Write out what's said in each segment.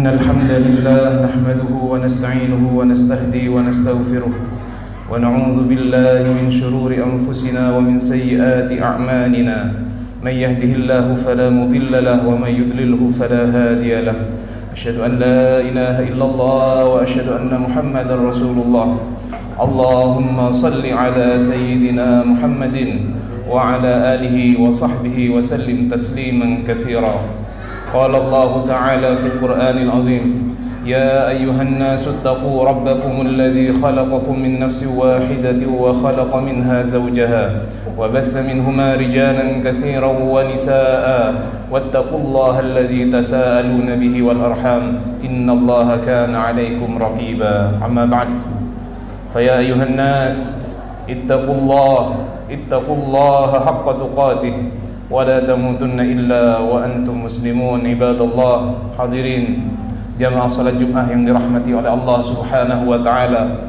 إن الحمد لله نحمده ونستعينه ونستهدي ونستغفره ونعوذ بالله من شرور أنفسنا ومن سيئات أعمالنا من يهده الله فلا مضل له ومن يضلله فلا هادي له أشهد أن لا إله إلا الله وأشهد أن محمدا رسول الله اللهم صل على سيدنا محمد وعلى آله وصحبه وسلم تسليما كثيرا قال الله تعالى في القرآن العظيم يا أيها الناس اتقوا ربكم الذي خلقكم من نفس واحدة وخلق منها زوجها وبث منهما رجالا كثيرا ونساء واتقوا الله الذي تساءلون به والأرحام إن الله كان عليكم رقيبا أما بعد فيا أيها الناس اتقوا الله حق تقاته ولا تموتن إلا وأنتم مسلمون عباد الله. Hadirin jamaah salat Jumat yang dirahmati oleh Allah Subhanahu wa taala.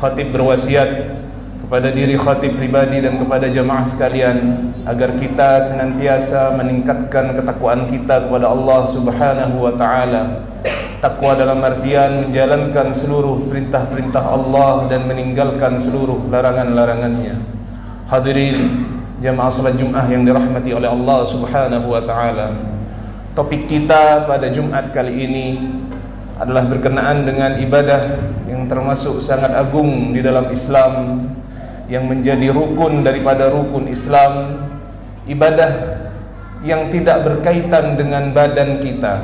Khatib berwasiat kepada diri khatib pribadi dan kepada jamaah sekalian agar kita senantiasa meningkatkan ketakwaan kita kepada Allah Subhanahu wa taala. Takwa dalam artian menjalankan seluruh perintah-perintah Allah dan meninggalkan seluruh larangan-larangannya. Hadirin jamaah salat Jumat yang dirahmati oleh Allah Subhanahu wa taala. Topik kita pada Jumat kali ini adalah berkenaan dengan ibadah yang termasuk sangat agung di dalam Islam, yang menjadi rukun daripada rukun Islam, ibadah yang tidak berkaitan dengan badan kita.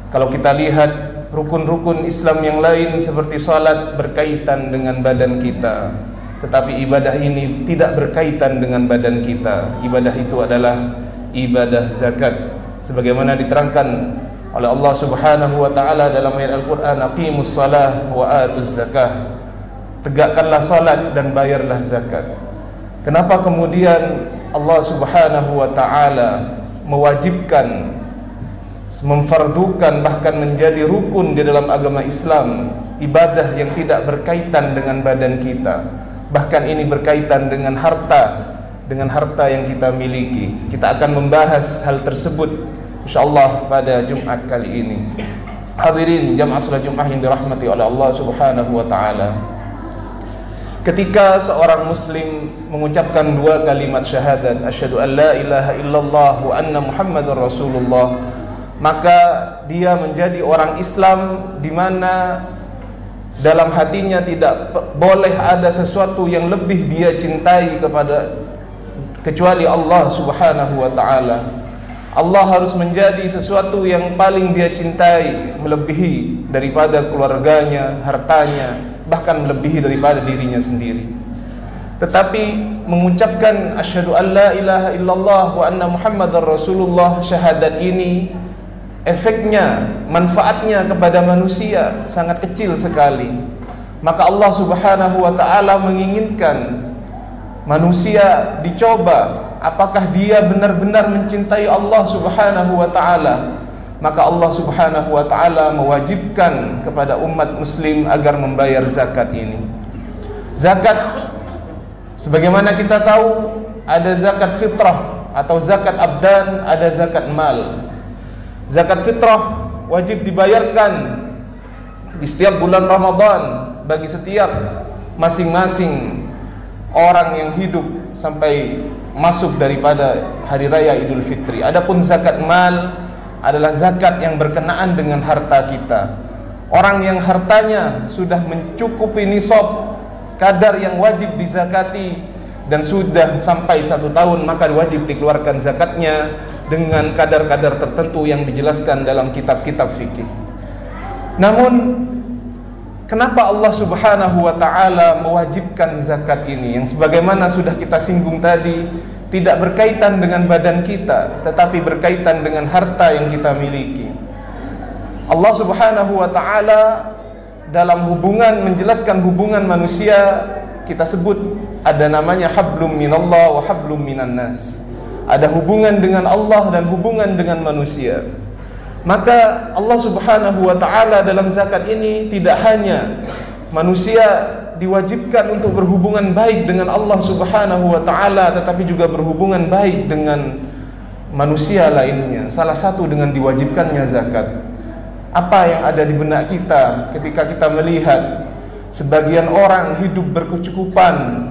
Kalau kita lihat rukun-rukun Islam yang lain seperti salat berkaitan dengan badan kita, tetapi ibadah ini tidak berkaitan dengan badan kita. Ibadah itu adalah ibadah zakat, sebagaimana diterangkan oleh Allah Subhanahu wa taala dalam ayat Al-Qur'an, aqimus shalah wa atuz zakah. Tegakkanlah salat dan bayarlah zakat. Kenapa kemudian Allah Subhanahu wa taala mewajibkan, memfardukan, bahkan menjadi rukun di dalam agama Islam ibadah yang tidak berkaitan dengan badan kita? Bahkan ini berkaitan dengan harta yang kita miliki. Kita akan membahas hal tersebut insyaallah pada Jumat kali ini. Hadirin jamaah salat Jumat yang dirahmati oleh Allah Subhanahu wa taala. Ketika seorang muslim mengucapkan dua kalimat syahadat, asyhadu an la ilaha illallah wa anna muhammadar rasulullah, maka dia menjadi orang Islam di mana dalam hatinya tidak boleh ada sesuatu yang lebih dia cintai kecuali Allah Subhanahu wa taala. Allah harus menjadi sesuatu yang paling dia cintai, melebihi daripada keluarganya, hartanya, bahkan melebihi daripada dirinya sendiri. Tetapi mengucapkan asyhadu an la ilaha illallah wa anna muhammadar rasulullah, syahadat ini efeknya, manfaatnya kepada manusia sangat kecil sekali. Maka Allah Subhanahu wa taala menginginkan manusia dicoba apakah dia benar-benar mencintai Allah Subhanahu wa taala. Maka Allah Subhanahu wa taala mewajibkan kepada umat muslim agar membayar zakat ini. Zakat, sebagaimana kita tahu, ada zakat fitrah atau zakat abdan, ada zakat mal. Zakat fitrah wajib dibayarkan di setiap bulan Ramadan bagi setiap masing-masing orang yang hidup sampai masuk daripada hari raya Idul Fitri. Adapun zakat mal adalah zakat yang berkenaan dengan harta kita. Orang yang hartanya sudah mencukupi nisab, kadar yang wajib dizakati, dan sudah sampai 1 tahun, maka wajib dikeluarkan zakatnya dengan kadar-kadar tertentu yang dijelaskan dalam kitab-kitab fikih. Namun kenapa Allah Subhanahu wa taala mewajibkan zakat ini, yang sebagaimana sudah kita singgung tadi, tidak berkaitan dengan badan kita, tetapi berkaitan dengan harta yang kita miliki. Allah Subhanahu wa taala dalam hubungan, menjelaskan hubungan manusia, kita sebut ada namanya hablum minallah wa hablum minan nas. Ada hubungan dengan Allah dan hubungan dengan manusia. Maka Allah Subhanahu wa taala dalam zakat ini tidak hanya manusia diwajibkan untuk berhubungan baik dengan Allah Subhanahu wa taala, tetapi juga berhubungan baik dengan manusia lainnya. Salah satu dengan diwajibkannya zakat. Apa yang ada di benak kita ketika kita melihat sebagian orang hidup berkecukupan,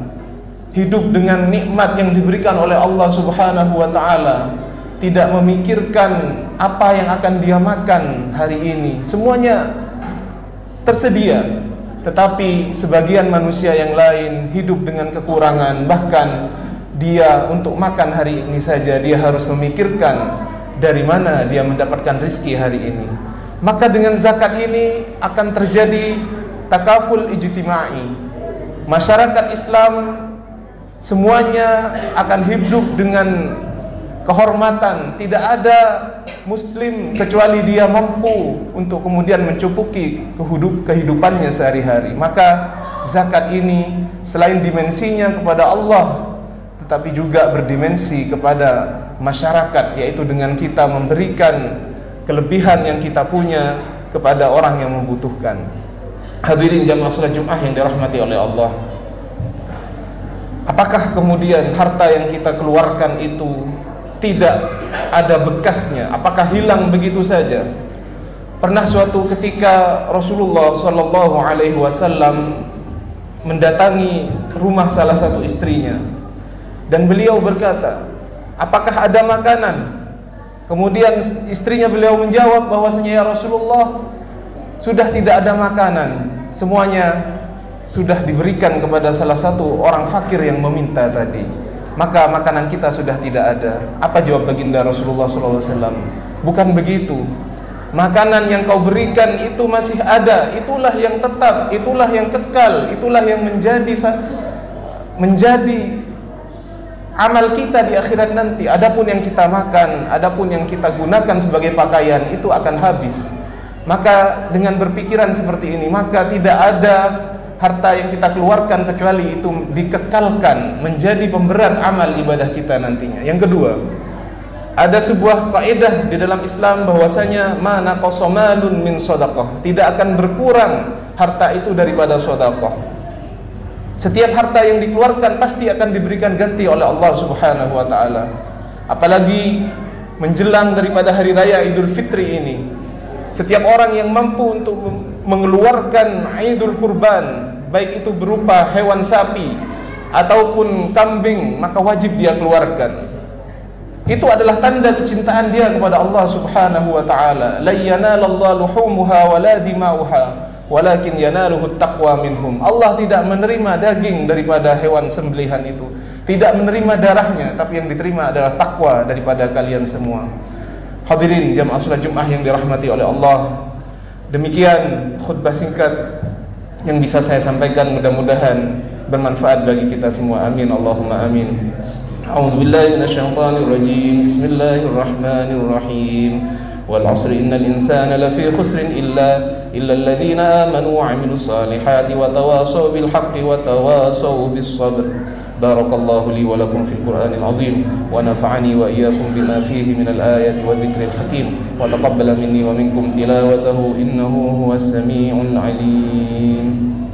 hidup dengan nikmat yang diberikan oleh Allah Subhanahu wa ta'ala, tidak memikirkan apa yang akan dia makan hari ini. Semuanya tersedia. Tetapi sebagian manusia yang lain hidup dengan kekurangan. Bahkan dia untuk makan hari ini saja dia harus memikirkan dari mana dia mendapatkan rezeki hari ini. Maka dengan zakat ini akan terjadi takaful ijtimai. Masyarakat Islam semuanya akan hidup dengan kehormatan. Tidak ada muslim kecuali dia mampu untuk kemudian mencukupi kehidupannya sehari-hari. Maka zakat ini selain dimensinya kepada Allah, tetapi juga berdimensi kepada masyarakat, yaitu dengan kita memberikan kelebihan yang kita punya kepada orang yang membutuhkan. Hadirin jamaah salat Jumat yang dirahmati oleh Allah, apakah kemudian harta yang kita keluarkan itu tidak ada bekasnya? Apakah hilang begitu saja? Pernah suatu ketika Rasulullah sallallahu alaihi wasallam mendatangi rumah salah satu istrinya dan beliau berkata, "Apakah ada makanan?" Kemudian istrinya beliau menjawab bahwasanya, "Ya Rasulullah, sudah tidak ada makanan. Semuanya sudah diberikan kepada salah satu orang fakir yang meminta tadi. Maka makanan kita sudah tidak ada." Apa jawab baginda Rasulullah SAW? Bukan begitu. Makanan yang kau berikan itu masih ada. Itulah yang tetap, itulah yang kekal, itulah yang menjadi amal kita di akhirat nanti. Adapun yang kita makan, adapun yang kita gunakan sebagai pakaian, itu akan habis. Maka dengan berpikiran seperti ini, maka tidak ada harta yang kita keluarkan kecuali itu dikekalkan menjadi pemberat amal ibadah kita nantinya. Yang kedua, ada sebuah kaidah di dalam Islam bahwasanya ma naqasa malun min shadaqah, tidak akan berkurang harta itu daripada sedekah. Setiap harta yang dikeluarkan pasti akan diberikan ganti oleh Allah Subhanahu wa taala. Apalagi menjelang daripada hari raya Idul Fitri ini, setiap orang yang mampu untuk mengeluarkan Idul Kurban, baik itu berupa hewan sapi ataupun kambing, maka wajib dia keluarkan. Itu adalah tanda kecintaan dia kepada Allah Subhanahu wa taala. La yanalallahu luhumuha wala dima'uha, walakin yanaluhu taqwa minhum. Allah tidak menerima daging daripada hewan sembelihan itu, tidak menerima darahnya, tapi yang diterima adalah takwa daripada kalian semua. Hadirin jamaah salat Jumat yang dirahmati oleh Allah, demikian khutbah singkat yang bisa saya sampaikan, mudah-mudahan bermanfaat bagi kita semua. Amin Allahumma amin. A'udzu billahi minasyaitonir rajim. Bismillahirrahmanirrahim. Wal 'asri innal insana lafi khusrin illa alladziina aamanu wa 'amilus salihati wa tawashaw bil haqqi wa tawashaw bis sabr. Barakallahu li wa lakum fil Qur'anil 'azim wa nafa'ani wa iyyakum bima fihi minal ayati wa dzikril hakim wa taqabbala minni wa minkum tilawatahu innahu huwas samii'ul 'aliim.